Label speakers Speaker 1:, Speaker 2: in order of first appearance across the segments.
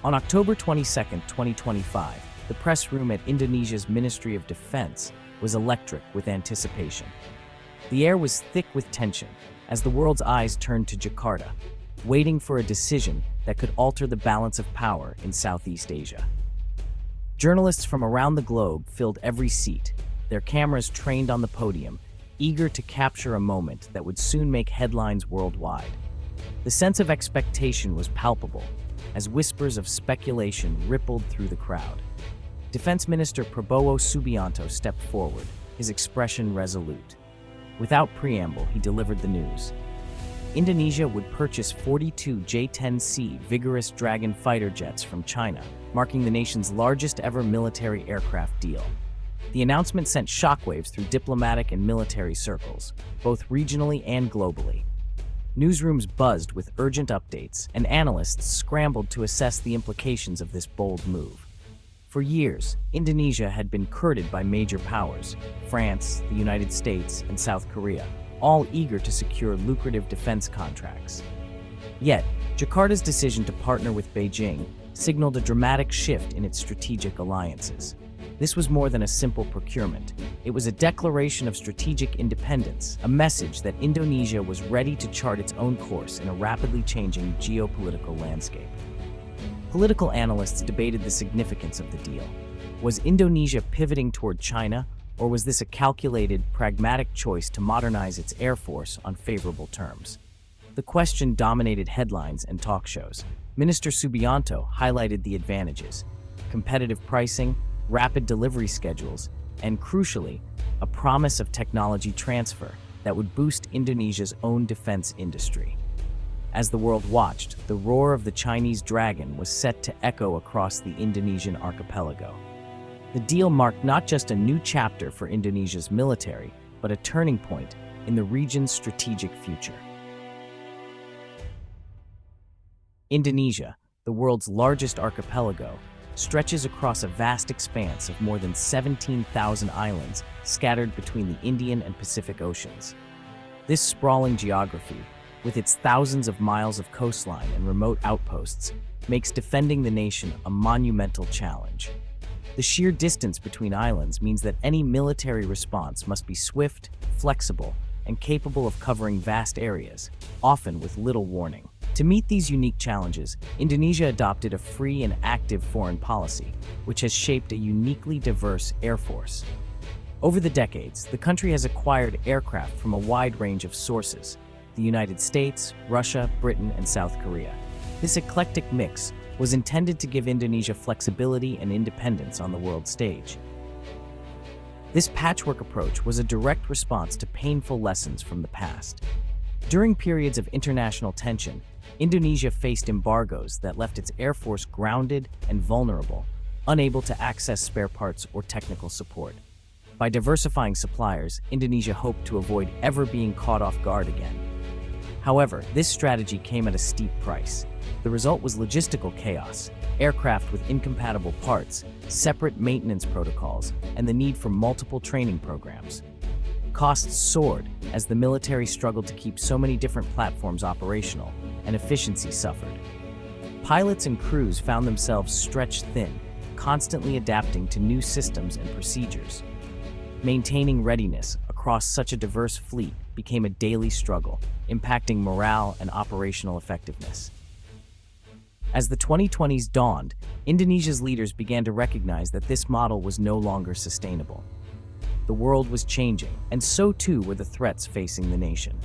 Speaker 1: On October 22, 2025, the press room at Indonesia's Ministry of Defense was electric with anticipation. The air was thick with tension as the world's eyes turned to Jakarta, waiting for a decision that could alter the balance of power in Southeast Asia. Journalists from around the globe filled every seat, their cameras trained on the podium, eager to capture a moment that would soon make headlines worldwide. The sense of expectation was palpable, as whispers of speculation rippled through the crowd. Defense Minister Prabowo Subianto stepped forward, his expression resolute. Without preamble, he delivered the news. Indonesia would purchase 42 J-10C Vigorous Dragon fighter jets from China, marking the nation's largest ever military aircraft deal. The announcement sent shockwaves through diplomatic and military circles, both regionally and globally. Newsrooms buzzed with urgent updates, and analysts scrambled to assess the implications of this bold move. For years, Indonesia had been courted by major powers, France, the United States, and South Korea, all eager to secure lucrative defense contracts. Yet, Jakarta's decision to partner with Beijing signaled a dramatic shift in its strategic alliances. This was more than a simple procurement. It was a declaration of strategic independence, a message that Indonesia was ready to chart its own course in a rapidly changing geopolitical landscape. Political analysts debated the significance of the deal. Was Indonesia pivoting toward China, or was this a calculated, pragmatic choice to modernize its air force on favorable terms? The question dominated headlines and talk shows. Minister Subianto highlighted the advantages: competitive pricing, rapid delivery schedules, and crucially, a promise of technology transfer that would boost Indonesia's own defense industry. As the world watched, the roar of the Chinese Dragon was set to echo across the Indonesian archipelago. The deal marked not just a new chapter for Indonesia's military, but a turning point in the region's strategic future. Indonesia, the world's largest archipelago, stretches across a vast expanse of more than 17,000 islands scattered between the Indian and Pacific Oceans. This sprawling geography, with its thousands of miles of coastline and remote outposts, makes defending the nation a monumental challenge. The sheer distance between islands means that any military response must be swift, flexible, and capable of covering vast areas, often with little warning. To meet these unique challenges, Indonesia adopted a free and active foreign policy, which has shaped a uniquely diverse air force. Over the decades, the country has acquired aircraft from a wide range of sources: the United States, Russia, Britain, and South Korea. This eclectic mix was intended to give Indonesia flexibility and independence on the world stage. This patchwork approach was a direct response to painful lessons from the past. During periods of international tension, Indonesia faced embargoes that left its air force grounded and vulnerable, unable to access spare parts or technical support. By diversifying suppliers, Indonesia hoped to avoid ever being caught off guard again. However, this strategy came at a steep price. The result was logistical chaos, aircraft with incompatible parts, separate maintenance protocols, and the need for multiple training programs. Costs soared as the military struggled to keep so many different platforms operational, and efficiency suffered. Pilots and crews found themselves stretched thin, constantly adapting to new systems and procedures. Maintaining readiness across such a diverse fleet became a daily struggle, impacting morale and operational effectiveness. As the 2020s dawned, Indonesia's leaders began to recognize that this model was no longer sustainable. The world was changing, and so too were the threats facing the nation.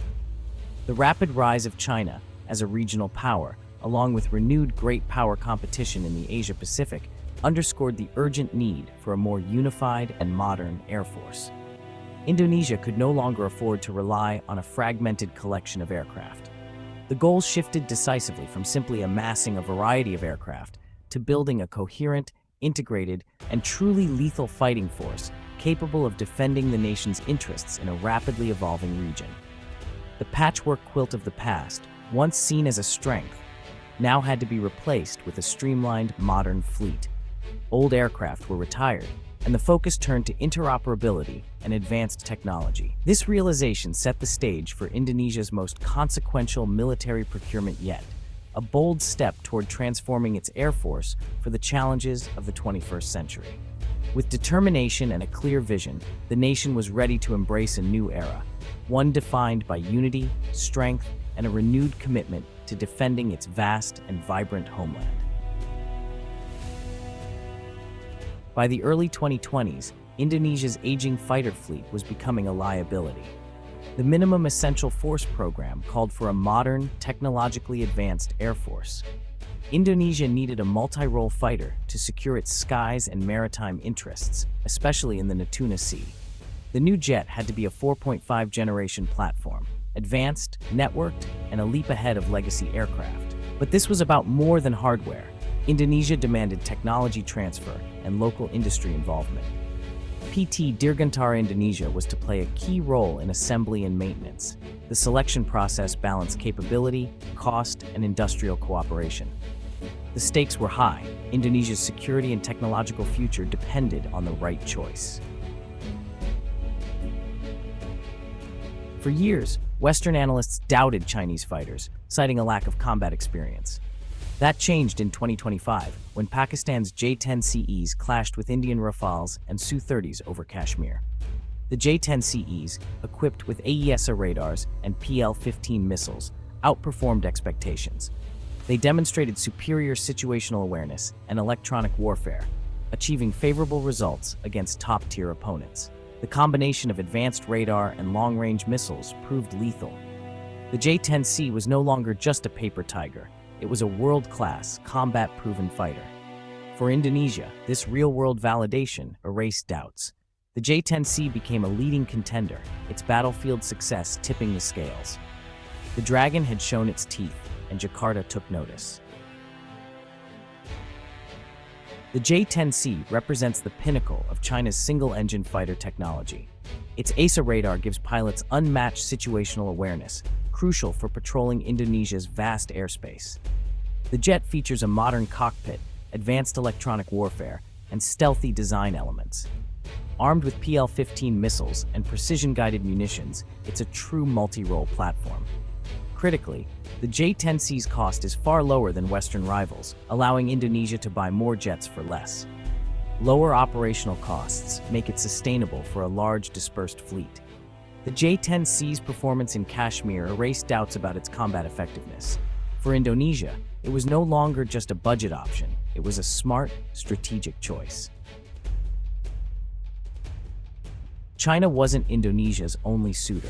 Speaker 1: The rapid rise of China as a regional power, along with renewed great power competition in the Asia-Pacific, underscored the urgent need for a more unified and modern air force. Indonesia could no longer afford to rely on a fragmented collection of aircraft. The goals shifted decisively from simply amassing a variety of aircraft to building a coherent, integrated, and truly lethal fighting force capable of defending the nation's interests in a rapidly evolving region. The patchwork quilt of the past, once seen as a strength, now had to be replaced with a streamlined, modern fleet. Old aircraft were retired, and the focus turned to interoperability and advanced technology. This realization set the stage for Indonesia's most consequential military procurement yet, a bold step toward transforming its air force for the challenges of the 21st century. With determination and a clear vision, the nation was ready to embrace a new era, one defined by unity, strength, and a renewed commitment to defending its vast and vibrant homeland. By the early 2020s, Indonesia's aging fighter fleet was becoming a liability. The Minimum Essential Force program called for a modern, technologically advanced air force. Indonesia needed a multi-role fighter to secure its skies and maritime interests, especially in the Natuna Sea. The new jet had to be a 4.5 generation platform, advanced, networked, and a leap ahead of legacy aircraft. But this was about more than hardware. Indonesia demanded technology transfer and local industry involvement. PT Dirgantara Indonesia was to play a key role in assembly and maintenance. The selection process balanced capability, cost, and industrial cooperation. The stakes were high. Indonesia's security and technological future depended on the right choice. For years, Western analysts doubted Chinese fighters, citing a lack of combat experience. That changed in 2025 when Pakistan's J-10CEs clashed with Indian Rafales and Su-30s over Kashmir. The J-10CEs, equipped with AESA radars and PL-15 missiles, outperformed expectations. They demonstrated superior situational awareness and electronic warfare, achieving favorable results against top-tier opponents. The combination of advanced radar and long-range missiles proved lethal. The J-10C was no longer just a paper tiger. It was a world-class, combat-proven fighter. For Indonesia, this real-world validation erased doubts. The J-10C became a leading contender, its battlefield success tipping the scales. The Dragon had shown its teeth, and Jakarta took notice. The J-10C represents the pinnacle of China's single-engine fighter technology. Its AESA radar gives pilots unmatched situational awareness, crucial for patrolling Indonesia's vast airspace. The jet features a modern cockpit, advanced electronic warfare, and stealthy design elements. Armed with PL-15 missiles and precision-guided munitions, it's a true multi-role platform. Critically, the J-10C's cost is far lower than Western rivals, allowing Indonesia to buy more jets for less. Lower operational costs make it sustainable for a large, dispersed fleet. The J-10C's performance in Kashmir erased doubts about its combat effectiveness. For Indonesia, it was no longer just a budget option, it was a smart, strategic choice. China wasn't Indonesia's only suitor.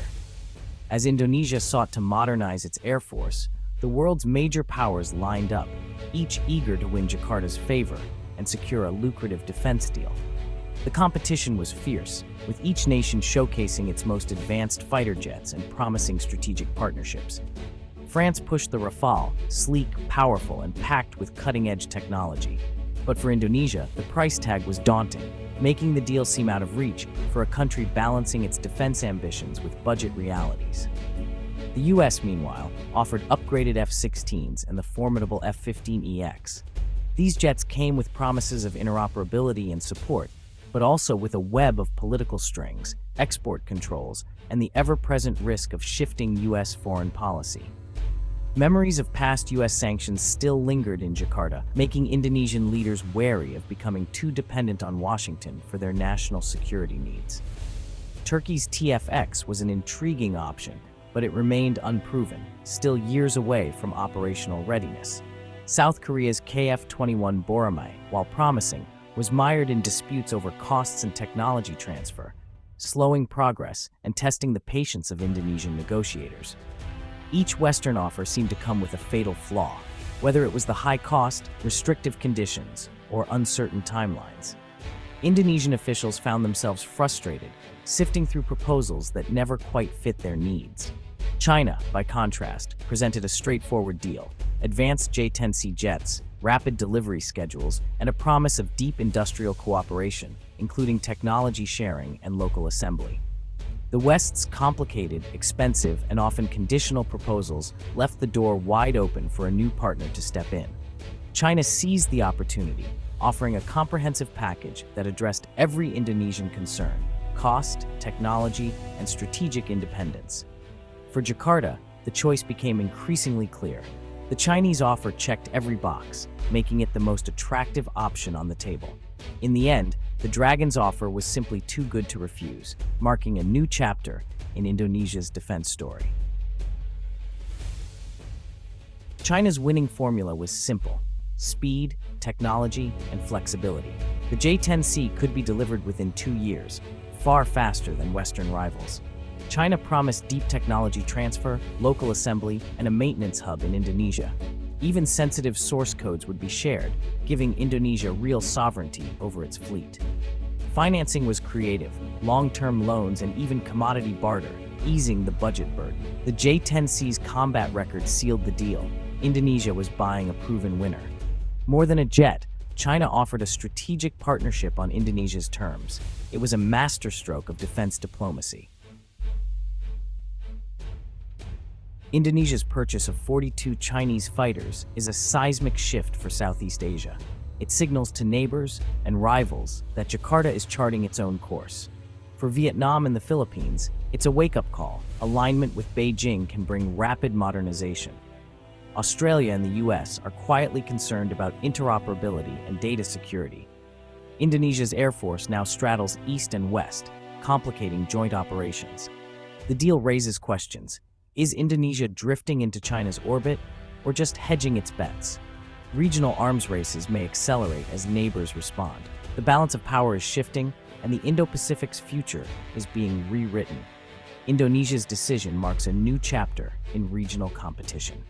Speaker 1: As Indonesia sought to modernize its air force, the world's major powers lined up, each eager to win Jakarta's favor and secure a lucrative defense deal. The competition was fierce, with each nation showcasing its most advanced fighter jets and promising strategic partnerships. France pushed the Rafale, sleek, powerful, and packed with cutting-edge technology. But for Indonesia, the price tag was daunting, making the deal seem out of reach for a country balancing its defense ambitions with budget realities. The US, meanwhile, offered upgraded F-16s and the formidable F-15EX. These jets came with promises of interoperability and support, but also with a web of political strings, export controls, and the ever-present risk of shifting US foreign policy. Memories of past US sanctions still lingered in Jakarta, making Indonesian leaders wary of becoming too dependent on Washington for their national security needs. Turkey's TFX was an intriguing option, but it remained unproven, still years away from operational readiness. South Korea's KF-21 Boramae, while promising, was mired in disputes over costs and technology transfer, slowing progress and testing the patience of Indonesian negotiators. Each Western offer seemed to come with a fatal flaw, whether it was the high cost, restrictive conditions, or uncertain timelines. Indonesian officials found themselves frustrated, sifting through proposals that never quite fit their needs. China, by contrast, presented a straightforward deal: advanced J-10C jets, rapid delivery schedules, and a promise of deep industrial cooperation, including technology sharing and local assembly. The West's complicated, expensive, and often conditional proposals left the door wide open for a new partner to step in. China seized the opportunity, offering a comprehensive package that addressed every Indonesian concern: cost, technology, and strategic independence. For Jakarta, the choice became increasingly clear: The Chinese offer checked every box, making it the most attractive option on the table. In the end, the Dragon's offer was simply too good to refuse, marking a new chapter in Indonesia's defense story. China's winning formula was simple: speed, technology, and flexibility. The J-10C could be delivered within 2 years, far faster than Western rivals. China promised deep technology transfer, local assembly, and a maintenance hub in Indonesia. Even sensitive source codes would be shared, giving Indonesia real sovereignty over its fleet. Financing was creative: long-term loans and even commodity barter, easing the budget burden. The J-10C's combat record sealed the deal. Indonesia was buying a proven winner. More than a jet, China offered a strategic partnership on Indonesia's terms. It was a masterstroke of defense diplomacy. Indonesia's purchase of 42 Chinese fighters is a seismic shift for Southeast Asia. It signals to neighbors and rivals that Jakarta is charting its own course. For Vietnam and the Philippines, it's a wake-up call. Alignment with Beijing can bring rapid modernization. Australia and the US are quietly concerned about interoperability and data security. Indonesia's Air Force now straddles east and west, complicating joint operations. The deal raises questions. Is Indonesia drifting into China's orbit, or just hedging its bets? Regional arms races may accelerate as neighbors respond. The balance of power is shifting, and the Indo-Pacific's future is being rewritten. Indonesia's decision marks a new chapter in regional competition.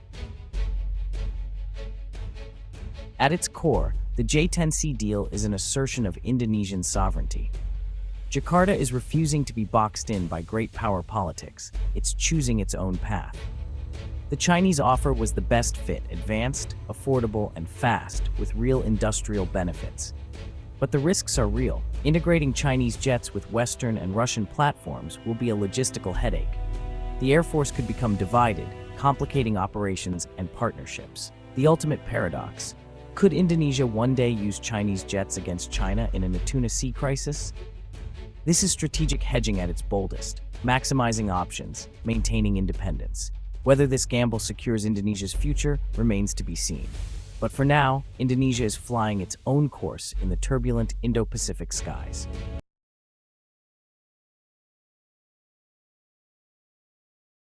Speaker 1: At its core, the J-10C deal is an assertion of Indonesian sovereignty. Jakarta is refusing to be boxed in by great power politics. It's choosing its own path. The Chinese offer was the best fit: advanced, affordable, and fast, with real industrial benefits. But the risks are real. Integrating Chinese jets with Western and Russian platforms will be a logistical headache. The Air Force could become divided, complicating operations and partnerships. The ultimate paradox: could Indonesia one day use Chinese jets against China in a Natuna Sea crisis? This is strategic hedging at its boldest, maximizing options, maintaining independence. Whether this gamble secures Indonesia's future remains to be seen. But for now, Indonesia is flying its own course in the turbulent Indo-Pacific skies.